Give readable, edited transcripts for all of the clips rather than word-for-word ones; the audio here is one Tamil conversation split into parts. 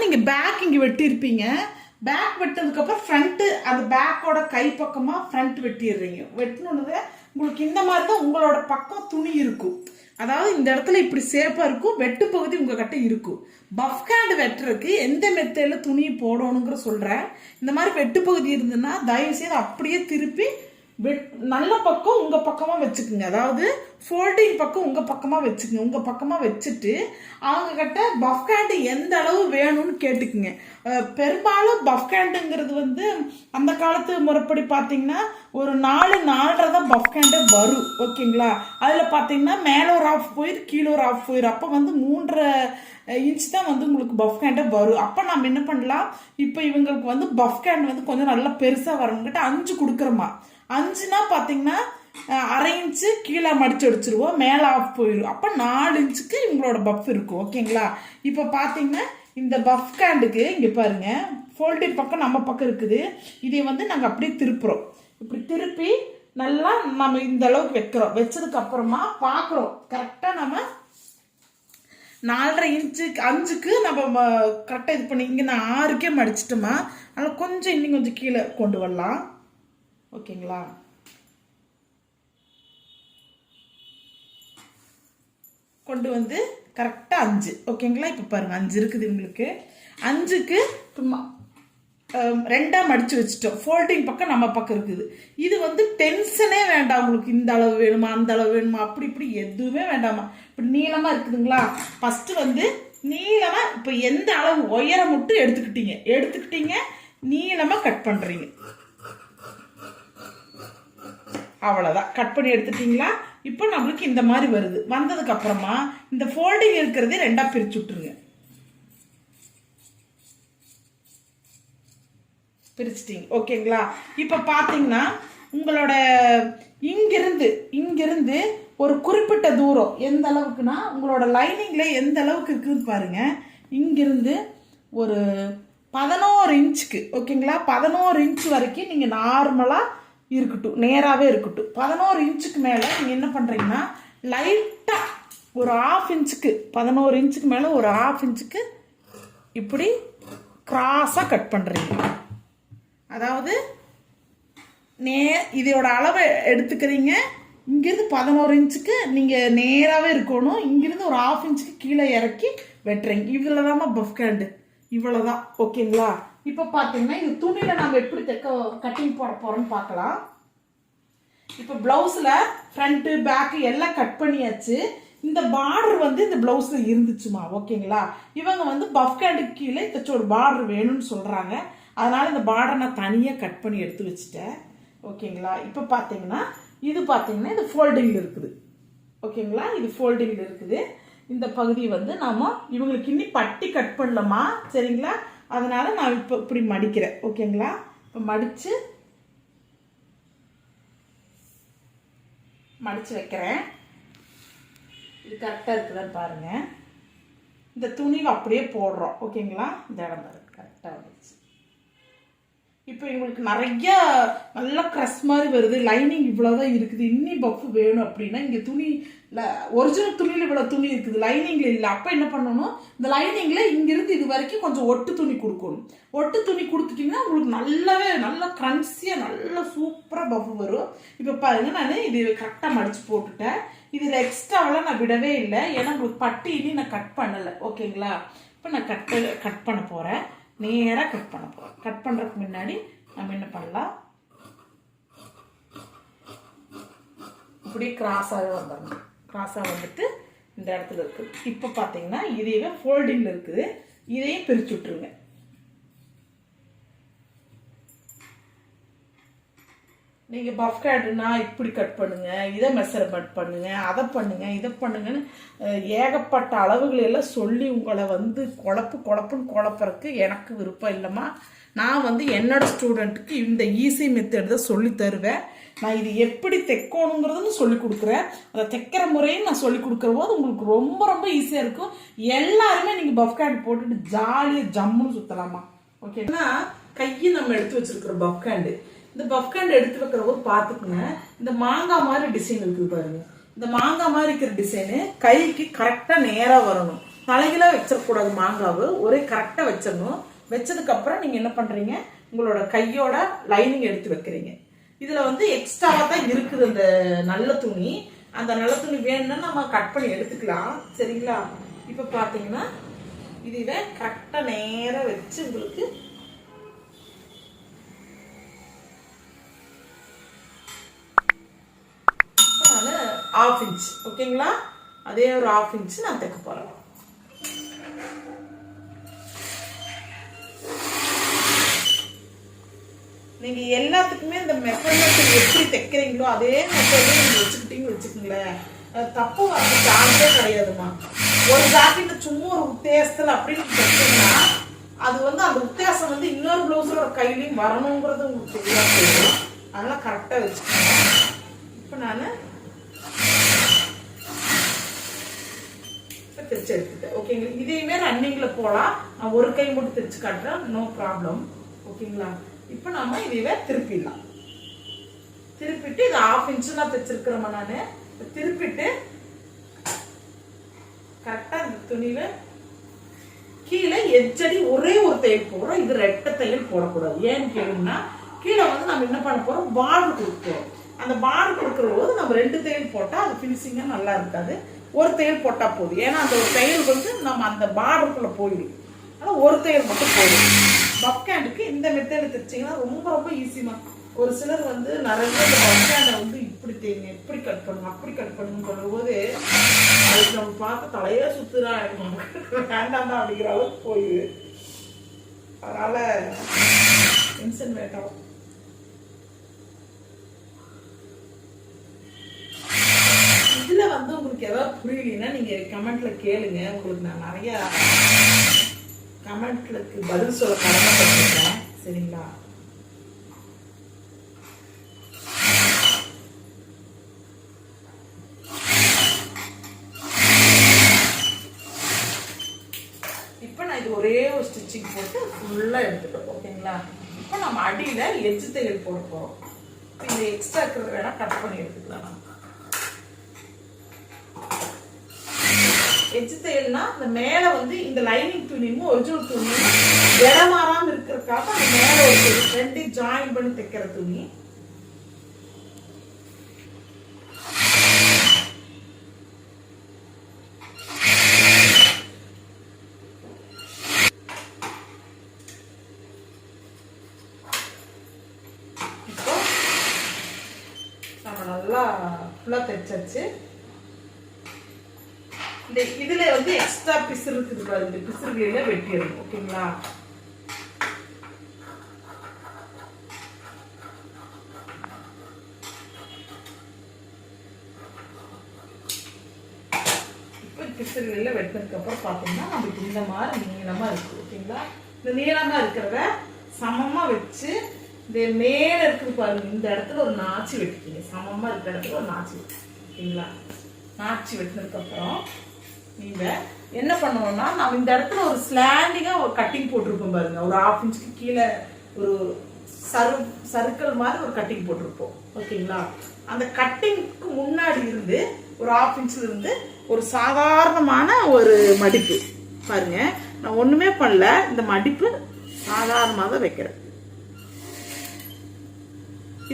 நீங்க பேக் இங்க வெட்டியிருப்பீங்க. பேக் வெட்டதுக்கு அப்புறம் ஃப்ரண்ட் அந்த பேக்கோட கை பக்கமா ஃப்ரண்ட் வெட்டிடுறீங்க. வெட்டணுன்னு உங்களுக்கு இந்த மாதிரி தான் உங்களோட பக்கம் துணி இருக்கும். அதாவது இந்த இடத்துல இப்படி சேப்பா இருக்கும், வெட்டு பகுதி உங்ககிட்ட இருக்கும். பஃப் ஹேண்ட் வெட்டுறதுக்கு எந்த மெத்தேட்ல துணி போடணுங்கிற சொல்றேன். இந்த மாதிரி வெட்டு பகுதி இருந்துன்னா தயவு செய்து அப்படியே திருப்பி நல்ல பக்கம் உங்க பக்கமா வச்சுக்குங்க. அதாவது ஃபோல்டிங் பக்கம் உங்க பக்கமா வச்சுக்குங்க. உங்க பக்கமா வச்சுட்டு அவங்க கிட்ட பஃப் ஹேண்ட் எந்த அளவு வேணும்னு கேட்டுக்குங்க. பெரும்பாலும் பஃப் ஹேண்டுங்கிறது வந்து அந்த காலத்து முறைப்படி பார்த்தீங்கன்னா ஒரு 4-4.5 தான் பஃப் ஹேண்டே வரும். ஓகேங்களா? அதில் பார்த்தீங்கன்னா மேலே ஒரு ஆஃப் போயிரு, கீழே ஒரு ஆஃப் போயிரு. அப்போ வந்து 3.5 இன்ச் தான் வந்து உங்களுக்கு பஃப் ஹேண்டே வரும். அப்போ நம்ம என்ன பண்ணலாம், இப்போ இவங்களுக்கு வந்து பஃப் ஹேண்ட் வந்து கொஞ்சம் நல்லா பெருசாக வரணுங்கிட்ட 5 கொடுக்குறோமா. 5னா பார்த்தீங்கன்னா 1/2 இன்ச்சு கீழே மடிச்சு அடிச்சிருவோம், மேலே ஆஃப் போயிடும். அப்போ 4 இன்ச்சுக்கு இவங்களோட பஃப் இருக்கும். ஓகேங்களா? இப்போ பார்த்தீங்கன்னா இந்த பஃப் ஹேண்டுக்கு இங்கே பாருங்க, ஃபோல்டிங் பக்கம் நம்ம பக்கம் இருக்குது. இதை வந்து நாங்கள் அப்படியே திருப்புறோம். இப்படி திருப்பி நல்லா நம்ம இந்த அளவுக்கு வைக்கிறோம். வச்சதுக்கு அப்புறமா பார்க்குறோம் கரெக்டாக நம்ம 4.5 இன்ச்சுக்கு 5க்கு நம்ம கரெக்டாக இது பண்ணி இங்கே நான் 6க்கே மடிச்சிட்டோமா. அதனால் கொஞ்சம் இன்னும் கொஞ்சம் கீழே கொண்டு வரலாம். ஓகேங்களா? கொண்டு வந்து கரெக்டாக 5. ஓகேங்களா? இப்போ பாருங்க 5 இருக்குது உங்களுக்கு. 5க்கு சும்மா 2ஆ மடிச்சு வச்சுட்டோம். ஃபோல்டிங் பக்கம் நம்ம பக்கம் இருக்குது. இது வந்து டென்ஷனே வேண்டாம் உங்களுக்கு. இந்த அளவு வேணுமா அந்த அளவு வேணுமா அப்படி இப்படி எதுவுமே வேண்டாமா. இப்படி நீளமாக இருக்குதுங்களா? ஃபஸ்ட்டு வந்து நீளமாக இப்போ எந்த அளவு உயரம் மட்டும் எடுத்துக்கிட்டீங்க நீளமாக கட் பண்ணுறீங்க. அவ்வளோதான், கட் பண்ணி எடுத்துட்டீங்களா? இப்போ நம்மளுக்கு இந்த மாதிரி வருது. வந்ததுக்கு அப்புறமா இந்த ஃபோல்டிங் இருக்கிறதே 2ஆ பிரிச்சு விட்டுருங்க. பிரிச்சுட்டீங்க. ஓகேங்களா? இப்போ பார்த்தீங்கன்னா உங்களோட இங்கிருந்து ஒரு குறிப்பிட்ட தூரம் எந்த அளவுக்குன்னா உங்களோட லைனிங்ல எந்த அளவுக்கு இருக்குன்னு பாருங்க. இங்கிருந்து ஒரு 11 இன்ச்சுக்கு. ஓகேங்களா? 11 இன்ச் வரைக்கும் நீங்கள் நார்மலாக இருக்கட்டும், நேராகவே இருக்கட்டும். 11 இன்ச்சுக்கு மேலே நீங்கள் என்ன பண்ணுறீங்கன்னா லைட்டாக ஒரு 1/2 இன்ச்சுக்கு 11 இன்ச்சுக்கு மேலே ஒரு 1/2 இன்ச்சுக்கு இப்படி கிராஸாக கட் பண்ணுறீங்க. அதாவது இதோட அளவை எடுத்துக்கிறீங்க. இங்கிருந்து 11 இன்ச்சுக்கு நீங்கள் நேராகவே இருக்கணும். இங்கிருந்து ஒரு 1/2 இன்ச்சுக்கு கீழே இறக்கி வெட்டுறீங்க. இவ்வளோதாம்மா பஃப் ஹேண்டு. இவ்வளோதான். ஓகேங்களா? இப்போ பார்த்தீங்கன்னா இந்த துணியில் நம்ம எப்படி கட்டிங் போட போகிறோம்னு பார்க்கலாம். இப்போ ப்ளவுஸில் ஃப்ரண்ட்டு பேக்கு எல்லாம் கட் பண்ணியாச்சு. இந்த பார்டர் வந்து இந்த ப்ளவுஸில் இருந்துச்சுமா. ஓகேங்களா? இவங்க வந்து பஃப் ஹேண்டுக்கு கீழே ஒரு பார்டர் வேணும்னு சொல்கிறாங்க. அதனால் இந்த பார்டரை நான் தனியாக கட் பண்ணி எடுத்து வச்சுட்டேன். ஓகேங்களா? இப்போ பார்த்தீங்கன்னா இது இது ஃபோல்டிங்கில் இருக்குது. ஓகேங்களா? இது ஃபோல்டிங்கில் இருக்குது. இந்த பகுதி வந்து நாம் இவங்களுக்கு இன்னி பட்டி கட் பண்ணலாமா. சரிங்களா? அதனால் நான் இப்போ இப்படி மடிக்கிறேன். ஓகேங்களா? இப்போ மடித்து வைக்கிறேன். இது கரெக்டாக இருக்குதான்னு பாருங்கள். இந்த துணியை அப்படியே போடுறோம். ஓகேங்களா? இந்த இடம் பாருங்க கரெக்டாக வந்துச்சு. இப்போ எங்களுக்கு நிறைய நல்லா க்ரஸ் மாதிரி வருது. லைனிங் இவ்வளோதான் இருக்குது. இன்னி பஃப் வேணும் அப்படின்னா இங்கே துணி ஒரிஜினல் துணியில் இவ்வளோ துணி இருக்குது, லைனிங்கில் இல்லை. அப்போ என்ன பண்ணணும், இந்த லைனிங்கில் இங்கிருந்து இது வரைக்கும் கொஞ்சம் ஒட்டு துணி கொடுக்கணும். ஒட்டு துணி கொடுத்துட்டிங்கன்னா உங்களுக்கு நல்லா க்ரன்சியாக நல்லா சூப்பராக பஃப் வரும். இப்போ பாருங்கள், நான் இது கரெக்டாக மடித்து போட்டுட்டேன். இதில் எக்ஸ்ட்ராவெல்லாம் நான் விடவே இல்லை. ஏன்னா உங்களுக்கு பட்டி இனி நான் கட் பண்ணலை. ஓகேங்களா? இப்போ நான் கட் பண்ண போகிறேன். நேராக கட் பண்ண போகிறோம். கட் பண்ணுறதுக்கு முன்னாடி நம்ம என்ன பண்ணலாம், இப்படி கிராஸாகவே வந்துடணும். கிராஸாக வந்துட்டு இந்த இடத்துல இருக்குது. இப்போ பார்த்தீங்கன்னா இதையே ஃபோல்டிங்கில் இருக்குது. இதையும் பிரித்து விட்டுருங்க. நீங்கள் பஃப் ஹேண்டுனா இப்படி கட் பண்ணுங்க, இதை மெஷர்மெண்ட் பண்ணுங்க, அதை பண்ணுங்க, இதை பண்ணுங்கன்னு ஏகப்பட்ட அளவுகள் எல்லாம் சொல்லி உங்களை வந்து குழப்புன்னு குழப்பறதுக்கு எனக்கு விருப்பம் இல்லைம்மா. நான் வந்து என்னோட ஸ்டூடெண்ட்டுக்கு இந்த ஈஸி மெத்தட் தான் சொல்லி தருவேன். நான் இது எப்படி தைக்கணுங்கிறதுன்னு சொல்லி கொடுக்குறேன். அதை தைக்கிற முறையும் நான் சொல்லி கொடுக்குற போது உங்களுக்கு ரொம்ப ரொம்ப ஈஸியாக இருக்கும். எல்லாருமே நீங்கள் பஃப் ஹேண்ட் போட்டுட்டு ஜாலியாக ஜம்முன்னு சுற்றலாமா. ஓகேன்னா கையை நம்ம எடுத்து வச்சிருக்கிறோம் பஃப் ஹேண்டு. இந்த பஃப் ஹேண்ட் எடுத்து வைக்கிற போது பார்த்துக்குங்க, இந்த மாங்காய் மாதிரி டிசைன் இருக்குது பாருங்க. இந்த மாங்காய் மாதிரி இருக்கிற டிசைனு கைக்கு கரெக்டாக நேராக வரணும். தலைகளாக வச்சிடக்கூடாது. மாங்காவு ஒரே கரெக்டாக வச்சிடணும். வச்சதுக்கப்புறம் நீங்கள் என்ன பண்ணுறீங்க, உங்களோட கையோட லைனிங் எடுத்து வைக்கிறீங்க. இதில் வந்து எக்ஸ்ட்ராவாக தான் இருக்குது அந்த நல்ல துணி. அந்த நல்ல துணி வேணும்னா நம்ம கட் பண்ணி எடுத்துக்கலாம். சரிங்களா? இப்போ பார்த்தீங்கன்னா இதுவே கரெக்டாக நேராக வச்சு உங்களுக்கு நான் 1/2 இன்ச், ஓகேங்களா? அதே ஒரு 1/2 இன்ச் நான் தைக்க போகிறேன். நீங்க எல்லாத்துக்குமே இந்த மெத்தட் எப்படி தைக்கிறீங்களோ அதே மெத்தட் நீங்க வச்சுக்கிட்டீங்கன்னு வச்சுக்கோங்களேன், தப்பு வந்து சான்ஸே கிடையாதுமா. ஒரு ஜாக்கெட் சும்மா ஒரு உத்தேசத்துல அப்படின்னு தைச்சீங்கன்னா அது வந்து அந்த உத்தேசம் வந்து இன்னொரு பிளவுஸோட கையிலையும் வரணுங்கிறது உங்களுக்கு தெரியாம போயிடும். அதெல்லாம் கரெக்டா வச்சுக்கோங்க. இப்ப நான் தைச்சு எடுத்துட்டேன். ஓகேங்களா? இதையுமே ரன்னிங்ல போலாம். நான் ஒரு கை மட்டும் தைச்சு காட்டுறேன், நோ ப்ராப்ளம். ஓகேங்களா? இப்போ நம்ம இதையே திருப்பிடலாம். திருப்பிட்டு இது 1/2 இன்ச் நான் தைச்சிருக்கிறேன். நான் திருப்பிட்டு கரெக்டா இந்த துணியில கீழே எச்சடி ஒரே ஒரு தையல் போடுறோம். இது ரெட்டை தையல் போடக்கூடாது. ஏன்னு கேளுங்கன்னா கீழே வந்து நம்ம என்ன பண்ண போறோம், பார்டர் கொடுப்போம். அந்த பார்டர் கொடுக்குற போது நம்ம 2 தையல் போட்டா அது ஃபினிஷிங்கா நல்லா இருக்காது. ஒரு தையல் போட்டா போதும். ஏன்னா அந்த ஒரு தையல் வந்து நம்ம அந்த பார்டருக்குள்ள போயிடும். ஆனால் ஒரு தையல் மட்டும் போதும். பப்கேண்டுக்கு இந்த மெத்தட் தைச்சிங்கன்னா ரொம்ப ரொம்ப ஈஸிமா. ஒரு சிலர் வந்து நிறைய இந்த பப்கேண்டை வந்து இப்படி தேங்க, இப்படி கட் பண்ணணும், அப்படி கட் பண்ணணும்னு சொல்லும்போது அதுக்கு நம்ம பார்த்து தலையே சுத்துறா வேண்டாம் தான் அப்படிங்கிற அளவுக்கு போயிடுது. அதனால டென்ஷன் வேண்டாம். இதுல வந்து உங்களுக்கு ஏதாவது புரியலைன்னா நீங்க கமெண்ட்ல கேளுங்க. உங்களுக்கு நான் நிறைய கமெண்ட்லுக்கு பதில் சொல்ல கடமைப்பட்டிருக்கேன். சரிங்களா? இப்போ நான் இது ஒரே ஒரு ஸ்டிச்சிங் போட்டு ஃபுல்லா எடுத்துட்டோம். ஓகேங்களா? இப்போ நம்ம அடியில எட்ஜ் தையல் போட போறோம். இந்த எக்ஸ்ட்ரா இருக்கிறத வேணா கட் பண்ணி எடுத்துக்கலாம். எட்ஜ் தையல்னா இந்த மேல வந்து இந்த லைனிங் துணியும் ஒரிஜினல் துணியும் இடம் மாறாம இருக்கிறதுக்காக அந்த மேல ஒரு 2 ஜாயின் பண்ணி தைக்கிற துணி. இப்போ நம்ம நல்லா ஃபுல்லா தைச்சாச்சு. இந்த இதுல வந்து எக்ஸ்ட்ரா பிசுறு இருக்குது பாருங்க, இந்த பிசுறுகளை வெட்டிடணும். ஓகேங்களா? இப்போ பிசுறுகளை வெட்டினதுக்கு அப்புறம் பார்த்தோம்னா நமக்கு இந்த மாதிரி நீளமா இருக்கு. ஓகேங்களா? இந்த நீளமா இருக்கிறத சமமா வச்சு இந்த மேல இருக்குது பாருங்க, இந்த இடத்துல ஒரு நாச்சி வெட்டிக்கிங்க. சமமா இருக்கிற இடத்துல ஒரு நாச்சி வெட்டி. ஓகேங்களா? நாச்சி வெட்டினதுக்கு அப்புறம் நீங்க என்ன பண்ணணும்னா நம்ம இந்த இடத்துல ஒரு ஸ்லாண்டிங்கா ஒரு கட்டிங் போட்டிருப்போம் பாருங்க. ஒரு 1/2 இன்ச்சுக்கு கீழே ஒரு சர்க்கிள் மாதிரி ஒரு கட்டிங் போட்டிருப்போம். ஓகேங்களா? அந்த கட்டிங்க்கு முன்னாடி இருந்து ஒரு 1/2 இன்ச்ல இருந்து ஒரு சாதாரணமான ஒரு மடிப்பு பாருங்க. நான் ஒண்ணுமே பண்ணல, இந்த மடிப்பு சாதாரணமாக தான் வைக்கிறேன்.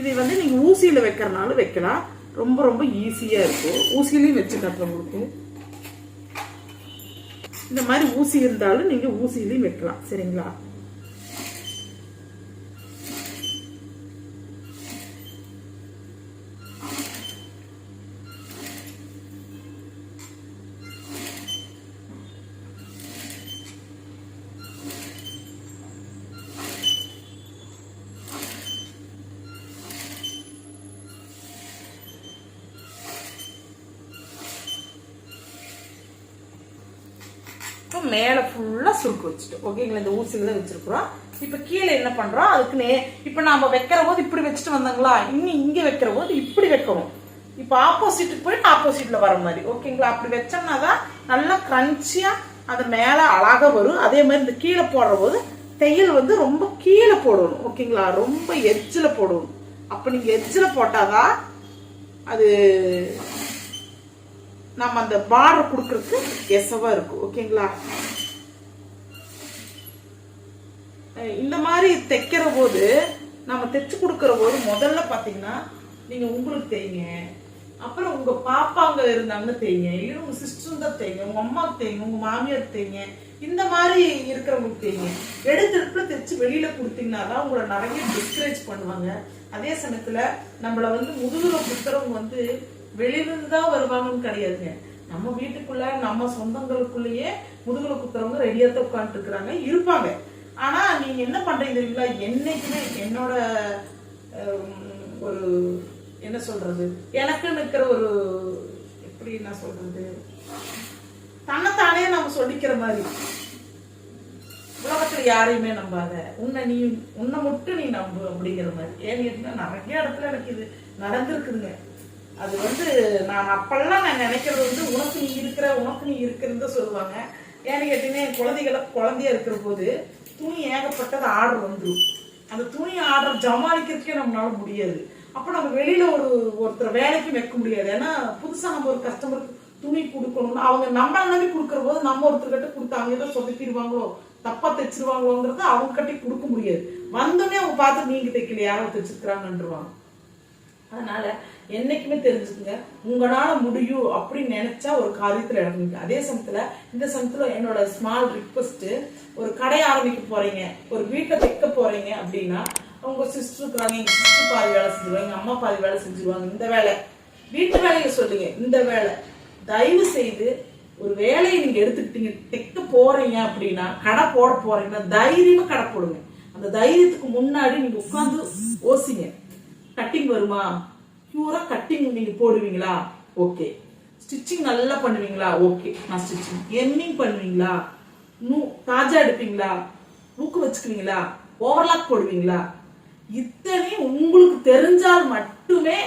இது வந்து நீங்க ஊசியில வைக்கிறனாலும் வைக்கலாம், ரொம்ப ரொம்ப ஈஸியா இருக்கும். ஊசியிலையும் வச்சு காட்டுறேன் உங்களுக்கு. இந்த மாதிரி ஊசி இருந்தாலும் நீங்க ஊசியிலையும் வைக்கலாம். சரிங்களா? மேல ஃபுல்லா சுருக்கு வச்சுட்டோம். ஓகேங்களா? இந்த ஊசியில தான் வச்சிருக்கிறோம். இப்ப கீழே என்ன பண்றோம், அதுக்கு இப்ப நாம வைக்கிற போது இப்படி வச்சுட்டு வந்தாங்களா, இன்னும் இங்க வைக்கிற போது இப்படி வைக்கணும். இப்ப ஆப்போசிட்டுக்கு போயிட்டு ஆப்போசிட்ல வர மாதிரி. ஓகேங்களா? அப்படி வச்சோம்னா தான் நல்லா கிரன்ச்சியா அது மேல அழகா வரும். அதே மாதிரி இந்த கீழே போடுற போது தையல் வந்து ரொம்ப கீழே போடணும். ஓகேங்களா? ரொம்ப எட்ஜில் போடணும். அப்ப நீங்க எட்ஜில் போட்டாதான் அது நம்ம அந்த பார்டர் கொடுக்கறதுக்கு எசவா இருக்கும். ஓகேங்களா? இந்த மாதிரி தைக்கிற போது நம்ம தைச்சு கொடுக்கற போது முதல்ல பாத்தீங்கன்னா நீங்க உங்களுக்கு தேய்ங்க, அப்புறம் உங்க பாப்பாங்க இருந்தாங்கன்னு தேய்ங்க, இல்லை உங்க சிஸ்டர் தான் தேய்ங்க, உங்க அம்மாவுக்கு தேய்ங்க, உங்க மாமியார் தேய்ங்க, இந்த மாதிரி இருக்கிறவங்களுக்கு தேய்ங்க. எடுத்துடுப்புல தைச்சு வெளியில கொடுத்தீங்கன்னா தான் உங்களை நிறைய டிஸ்கரேஜ் பண்ணுவாங்க. அதே சமயத்துல நம்மள முதுகுல குத்துறவங்க வெளியிலிருந்து தான் வருவாங்கன்னு கிடையாதுங்க. நம்ம வீட்டுக்குள்ள நம்ம சொந்தங்களுக்குள்ளேயே முதுகுல குத்துறவங்க ரெடியா தான் உட்காந்துட்டு இருக்கிறாங்க, இருப்பாங்க. ஆனா நீங்க என்ன பண்றீங்க தெரியுங்களா? என்னைக்குமே என்னோட ஒரு என்ன சொல்றது, எனக்கு இருக்கிற ஒரு எப்படி நான் சொல்றது, தன்னைத்தானே நம்ம சொல்லிக்கிற மாதிரி, உலகத்துல யாரையுமே நம்பாத, உன்னை மட்டும் நீ நம்பு அப்படிங்கிற மாதிரி. ஏன்னு நிறைய இடத்துல எனக்கு இது நடந்திருக்குதுங்க. அது நான் அப்பெல்லாம் நான் நினைக்கிறது உனக்கு நீ இருக்கிறது சொல்லுவாங்க. ஏன்னு கேட்டீங்கன்னா என் குழந்தையா இருக்கிற போது துணி ஏகப்பட்டது ஆர்டர் வந்துடும். அந்த துணி ஆர்டர் ஜமாளிக்கிறதுக்கே நம்மளால முடியாது. அப்ப நம்ம வெளியில ஒருத்தர் வேலைக்கு வைக்க முடியாது. ஏன்னா புதுசா நம்ம ஒரு கஸ்டமருக்கு துணி கொடுக்கணும்னு அவங்க நம்ம நம்பி கொடுக்கற போது நம்ம ஒருத்தர்கிட்ட கொடுத்து அவங்க ஏதோ சொதப்பிடுவாங்களோ தப்பா தைச்சிருவாங்களோங்கிறத அவங்க கட்டி கொடுக்க முடியாது. வந்தோடனே அவங்க பார்த்து நீங்க தைக்கல யாரோ தைச்சிருக்கிறாங்கன்றுவாங்க. அதனால என்னைக்குமே தெரிஞ்சுக்குங்க, உங்களால முடியும் அப்படின்னு நினைச்சா ஒரு காரியத்துல இறங்குங்க. அதே சமயத்துல இந்த சமயத்துல என்னோட ஸ்மால் ரிக்வெஸ்ட், ஒரு கடை ஆரம்பிக்க போறீங்க, ஒரு வீட்டை தைக்க போறீங்க அப்படின்னா உங்க சிஸ்டர் இருக்கிறாங்க, எங்க சிஸ்டர் பாதி வேலை செஞ்சிருவாங்க, எங்க அம்மா பாதி வேலை செஞ்சிருவாங்க. இந்த வேலை வீட்டு வேலையை சொல்லுங்க. இந்த வேலை தயவு செய்து ஒரு வேலையை நீங்க எடுத்துக்கிட்டீங்க, தைக்க போறீங்க அப்படின்னா, கடை போட போறீங்கன்னா தைரியமா கடை போடுங்க. அந்த தைரியத்துக்கு முன்னாடி நீங்க உட்கார்ந்து யோசிங்க. கட்டிங் வருமா? பியூரா கட்டிங் நீங்க போடுவீங்களா? ஓகே. ஸ்டிச்சிங் நல்லா பண்ணுவீங்களா? ஓகே, நான் ஸ்டிச்சிங். எம்மிங் பண்ணுவீங்களா? தாஜா எடுப்பீங்களா? ஊக்கு வச்சுக்குவீங்களா? ஓவர்லாக் போடுவீங்களா? இத்தனை உங்களுக்கு தெரிஞ்சால் மட்டுமே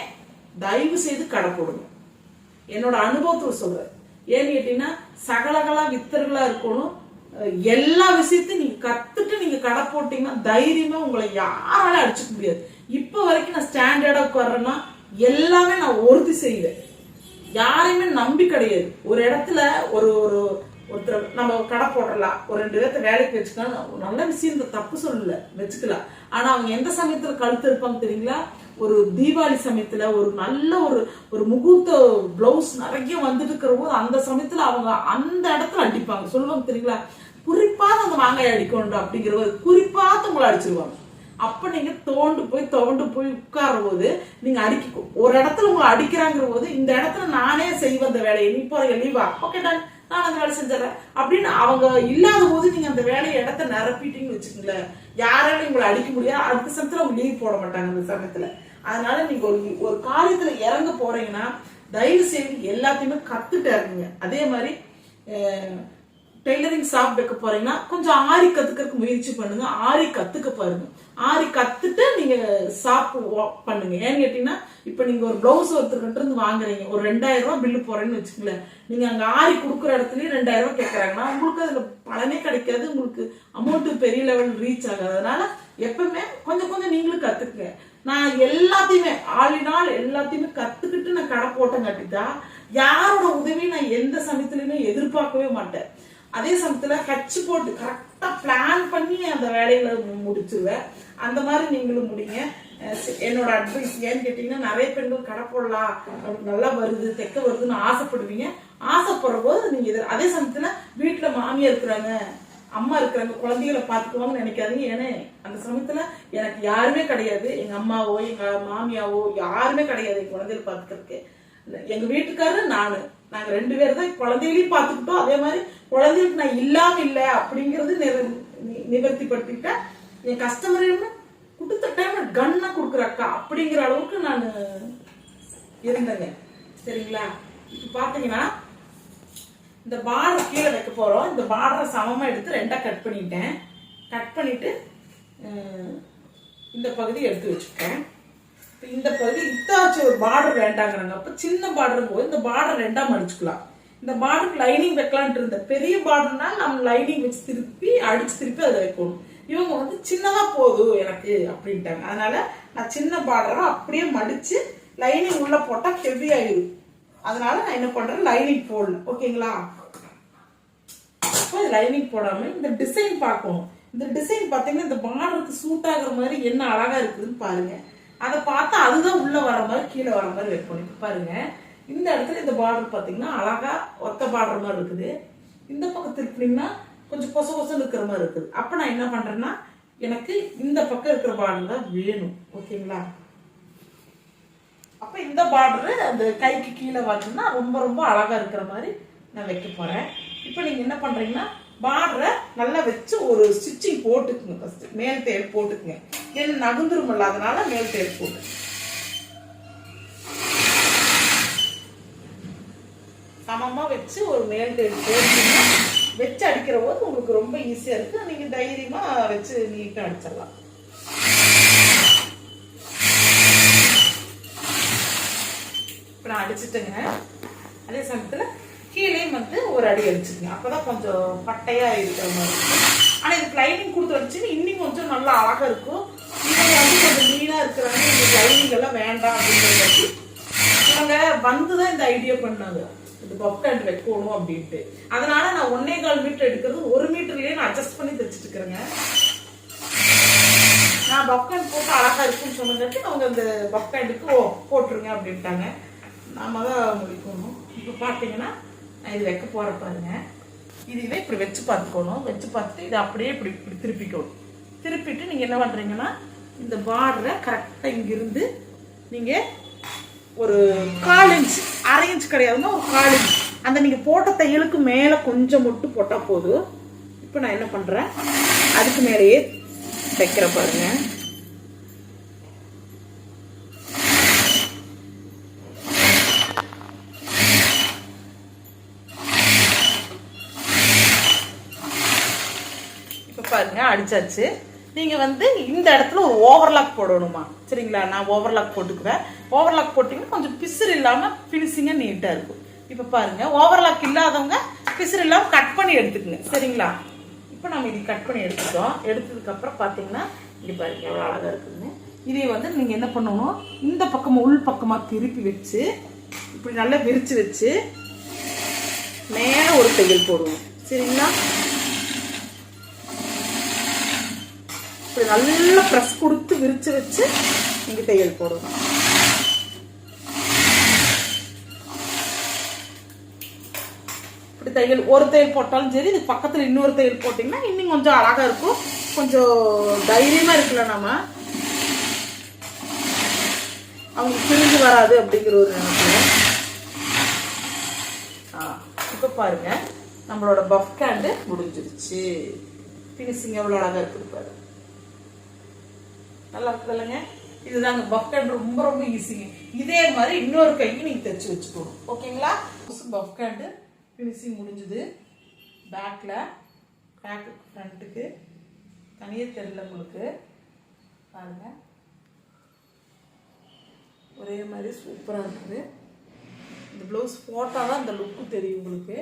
தயவு செய்து கடை போடுங்க. என்னோட அனுபவத்துல சொல்றேன். ஏன்னு கேட்டீங்கன்னா சகலகளா வித்தர்களா இருக்கணும். எல்லா விஷயத்தையும் நீங்க கத்துட்டு நீங்க கடை போட்டீங்கன்னா தைரியமா உங்களை யாராலும் அடிச்சுக்க முடியாது. இப்ப வரைக்கும் நான் ஸ்டாண்டர்டா உட்கார்றேன்னா எல்லாமே நான் உறுதி செய்வேன். யாரையுமே நம்பி கிடையாது. ஒரு இடத்துல ஒருத்தர் நம்ம கடை போடலாம், ஒரு 2 பேர்த்த வேலைக்கு வச்சுக்கலாம், நல்ல விஷயம், தப்பு சொல்லல, வச்சுக்கலாம். ஆனா அவங்க எந்த சமயத்துல கழுத்து இருப்பாங்க தெரியுங்களா? ஒரு தீபாவளி சமயத்துல ஒரு நல்ல ஒரு முகூர்த்த பிளவுஸ் நிறைய வந்துட்டு இருக்கிற போது அந்த சமயத்துல அவங்க அந்த இடத்துல அடிப்பாங்க. சொல்லுவாங்க தெரியுங்களா? குறிப்பாக அந்த மாங்காய் அடிக்கணும் அப்படிங்கிற ஒரு குறிப்பாக உங்களை அடிச்சிருவாங்க. அப்ப நீங்க தோண்டு போய் உட்கார போது நீங்க அடிக்க ஒரு இடத்துல உங்களை அடிக்கிறாங்கிற போது, இந்த இடத்துல நானே செய்வேன் அந்த வேலையை, நீ போற லீவா, ஓகே டன், நான் அந்த வேலை செஞ்சிடறேன் அப்படின்னு அவங்க இல்லாத போது நீங்க அந்த வேலையை இடத்த நிரப்பிட்டீங்கன்னு வச்சுக்கோங்களேன், யாராலையும் உங்களை அடிக்க முடியாது. அடுத்த சமயத்துல அவங்க லீவ் போட மாட்டாங்க அந்த சமயத்துல. அதனால நீங்க ஒரு காரியத்துல இறங்க போறீங்கன்னா தயவு செய்து எல்லாத்தையுமே கத்துட்டு இறங்குங்க. அதே மாதிரி டெய்லரிங் ஷாப் வைக்க போறீங்கன்னா கொஞ்சம் ஆரி கத்துக்கிறதுக்கு முயற்சி பண்ணுங்க. ஆரி கத்துக்க பாருங்க. ஆரி கத்துட்டு நீங்க ஷாப் பண்ணுங்க. ஏன்னு கேட்டீங்கன்னா இப்ப நீங்க ஒரு பிளவுஸ் ஒருத்தர்கிட்ட இருந்து வாங்குறீங்க, ஒரு 2000 ரூபாய் பில்லு போறேன்னு வச்சுக்கோங்களேன். நீங்க அங்க ஆரி கொடுக்குற இடத்துலயே 2000 ரூபாய் கேட்கறாங்கன்னா உங்களுக்கு அதுல பலனே கிடைக்காது, உங்களுக்கு அமௌண்ட் பெரிய லெவல் ரீச் ஆகாது. அதனால எப்பவுமே கொஞ்சம் கொஞ்சம் நீங்களும் கத்துக்குங்க. நான் எல்லாத்தையுமே ஆளினால் எல்லாத்தையுமே கத்துக்கிட்டு நான் கடை போட்டேன் கட்டிதான் யாரோட உதவி நான் எந்த சமயத்திலுமே எதிர்பார்க்கவே மாட்டேன். அதே சமயத்துல கட்சி போட்டு கரெக்டா பிளான் பண்ணி அந்த வேலைகளை முடிச்சிருவேன். அந்த மாதிரி நீங்களும் முடிங்க. என்னோட அட்வைஸ் ஏன்னு கேட்டீங்கன்னா, நிறைய பெண்கள் கடை போடலாம், நல்லா வருது, தைக்க வருதுன்னு ஆசைப்படுவீங்க. ஆசைப்படுற போது நீங்க அதே சமயத்துல வீட்டுல மாமியா இருக்கிறாங்க, அம்மா இருக்கிறாங்க, குழந்தைகளை பாத்துக்குவாங்கன்னு நினைக்காதீங்க. ஏன்னா அந்த சமயத்துல எனக்கு யாருமே கிடையாது. எங்க அம்மாவோ எங்க மாமியாவோ யாருமே கிடையாது எங்க குழந்தைகளை பாத்துக்கிறதுக்கு. எங்க வீட்டுக்காரரு நாங்க 2 பேர் தான் குழந்தைகளையும் பாத்துக்கிட்டோம். அதே மாதிரி குழந்தைகளுக்கு நான் இல்லாம இல்ல அப்படிங்கறது நிவர்த்திப்படுத்திட்டேன். என் கஸ்டமர் கொடுத்த டைம் கன்னா கொடுக்குற அக்கா அப்படிங்கிற அளவுக்கு நான் இருந்தேங்க. சரிங்களா? இப்ப பாத்தீங்கன்னா இந்த பார்டர் கீழே வைக்க போறோம். இந்த பார்டரை சமமா எடுத்து 2ஆ கட் பண்ணிட்டேன். கட் பண்ணிட்டு இந்த பகுதி எடுத்து வச்சுட்டேன். இந்த பகுதி இத்தாச்சு ஒரு பார்டர் வேண்டாங்கிறாங்க. அப்ப சின்ன பார்டர் போது இந்த பார்டர் 2ஆ மடிச்சுக்கலாம். இந்த பார்டருக்கு லைனிங் வைக்கலான்ட்டு இருந்த பெரிய பார்டர்னா நம்ம லைனிங் வச்சு திருப்பி அதை வைக்கணும். இவங்க சின்னதா போதும் எனக்கு அப்படின்ட்டாங்க. அதனால நான் சின்ன பார்டரை அப்படியே மடிச்சு லைனிங் உள்ள போட்டா ஹெவி ஆயிடும். அதனால நான் என்ன பண்றேன், லைனிங் போடல. ஓகேங்களா? இப்போ லைனிங் போடாம இந்த டிசைன் பார்க்கணும். இந்த டிசைன் பார்த்தீங்கன்னா இந்த பார்டருக்கு சூட் ஆகுற மாதிரி என்ன அழகா இருக்குதுன்னு பாருங்க. அதை பார்த்தா அதுதான் உள்ள வர மாதிரி கீழே வர மாதிரி வைக்கணும். இப்போ பாருங்க, இந்த இடத்துல இந்த பார்டர் பார்த்தீங்கன்னா அழகா ஒத்த பார்டர் மாதிரி இருக்குது. இந்த பக்கம் திருப்பினீங்கன்னா கொஞ்சம் கொச கொசன்னு இருக்கிற மாதிரி இருக்குது. அப்போ நான் என்ன பண்றேன்னா, எனக்கு இந்த பக்கம் இருக்கிற பார்டர் தான் வேணும். ஓகேங்களா? அப்போ இந்த பார்டரு அந்த கைக்கு கீழே பார்த்தீங்கன்னா ரொம்ப ரொம்ப அழகா இருக்கிற மாதிரி நான் வைக்க போறேன். இப்போ நீங்க என்ன பண்றீங்கன்னா, பார்டரை நல்லா வச்சு ஒரு ஸ்டிச்சிங் போட்டுக்குங்க. ஃபர்ஸ்ட் மேல் தையல் போட்டுக்குங்க. ஏன்னா நகுந்துரும் இல்லாதனால மேல் தையல் போட்டு சமமா வச்சு ஒரு மேல் தையல் போட்டீங்கன்னா வச்சு அடிக்கிற போது உங்களுக்கு ரொம்ப ஈஸியா இருக்கு. நீங்க தைரியமா வச்சு நீட்டா அடிச்சிடலாம். இப்போ நான் அடிச்சுட்டேங்க. அதே சமயத்துல கீழே வந்து ஒரு அடி அடிச்சுக்கங்க. அப்பதான் கொஞ்சம் பட்டையா இருக்கிற மாதிரி இருக்கும். ஆனா இதுக்கு லைனிங் கொடுத்து வச்சுன்னு இன்னும் கொஞ்சம் நல்லா அழகா இருக்கும். இவங்க வந்து கொஞ்சம் மீனா இருக்கிறாங்க, இந்த லைனிங் எல்லாம் வேண்டாம் அப்படிங்கிறது இவங்க வந்துதான் இந்த ஐடியா பண்ணாங்க, இந்த பஃப் ஹேண்ட் வைக்கணும் அப்படின்ட்டு. அதனால நான் 1.25 மீட்டர் எடுக்கிறது 1 மீட்டர்லயே நான் அட்ஜஸ்ட் பண்ணி தைச்சிட்டு இருக்கிறேங்க. நான் பஃப் ஹேண்ட் போட்டு அழகா இருக்குன்னு சொன்னதுக்கு அவங்க அந்த பஃப் ஹேண்டுக்கு போட்டுருங்க அப்படின்ட்டாங்க. நாம தான் முடிக்கணும். இப்போ பார்த்தீங்கன்னா நான் இது வைக்க போற பாருங்க. இதுவே இப்படி வச்சு பார்த்துக்கணும். வச்சு பார்த்துட்டு இதை அப்படியே இப்படி இப்படி திருப்பிக்கணும். திருப்பிட்டு நீங்க என்ன பண்றீங்கன்னா, இந்த பார்டரை கரெக்டாக இங்கிருந்து நீங்க ஒரு 1/4 இன்ச், 1/2 இன்ச் கிடையாதுன்னா ஒரு 1/4 இன்ச் அந்த நீங்க போட்ட தையலுக்கு மேல கொஞ்சம் மட்டும் போட்டா போதும். இப்போ நான் என்ன பண்றேன், அதுக்கு மேலேயே தைக்கிற பாருங்க. பாருங்க அடிச்சாச்சு. நீங்க வந்து இந்த இடத்துல ஒரு ஓவர்லாக் போடணுமா? சரிங்களா? நான் ஓவர்லாக் போட்டுக்குவேன். ஓவர்லாக் போட்டீங்கன்னா கொஞ்சம் பிசுறு இல்லாம பினிஷிங்கா நீட்டா இருக்கும். இப்ப பாருங்க, ஓவர்லாக் இல்லாதவங்க பிசுறு இல்லாம கட் பண்ணி எடுத்துக்குங்க. சரிங்களா? இப்ப நம்ம இது கட் பண்ணி எடுத்துட்டோம். எடுத்ததுக்கு அப்புறம் பாத்தீங்கன்னா இங்க பாருங்க எவ்வளவு அழகா இருக்குன்னு. இதை வந்து நீங்க என்ன பண்ணணும், இந்த பக்கமா உள் பக்கமா திருப்பி வச்சு இப்படி நல்லா விரிச்சு வச்சு மேல ஒரு தையல் போடுவோம். சரிங்களா? நல்லா பிரஸ் கொடுத்து விரிச்சு வச்சு நீங்க தையல் போடணும். இப்படி தையல் ஒரு தையல் போட்டாலும் சரி, இது பக்கத்துல இன்னொரு தையல் போட்டீங்கன்னா இன்னும் கொஞ்சம் அழகா இருக்கும். கொஞ்சம் தைரியமா இருக்குல்ல, நம்ம அவங்க பிரிஞ்சு வராது அப்படிங்கிற ஒரு நினைப்புல. இப்ப பாருங்க, நம்மளோட பஃப் ஹேண்ட் முடிஞ்சிருச்சு. பினிஷிங் எவ்வளவு அழகா இருக்குது பாருங்க. நல்லா இருக்குது இல்லைங்க? இதுதாங்க பஃப் ஹேண்ட். ரொம்ப ரொம்ப ஈஸிங்க. இதே மாதிரி இன்னொரு கைக்கு நீங்க தைச்சு வச்சுக்கணும். ஓகேங்களா? பஃப் ஹேண்ட் பினிஷிங் முடிஞ்சது. பேக்ல பேக்குக்கு ஃப்ரண்ட்டுக்கு தனியே தெரியல உங்களுக்கு. பாருங்க ஒரே மாதிரி சூப்பரா இருக்குது. இந்த ப்ளவுஸ் போட்டாதான் இந்த லுக்கு தெரியும் உங்களுக்கு.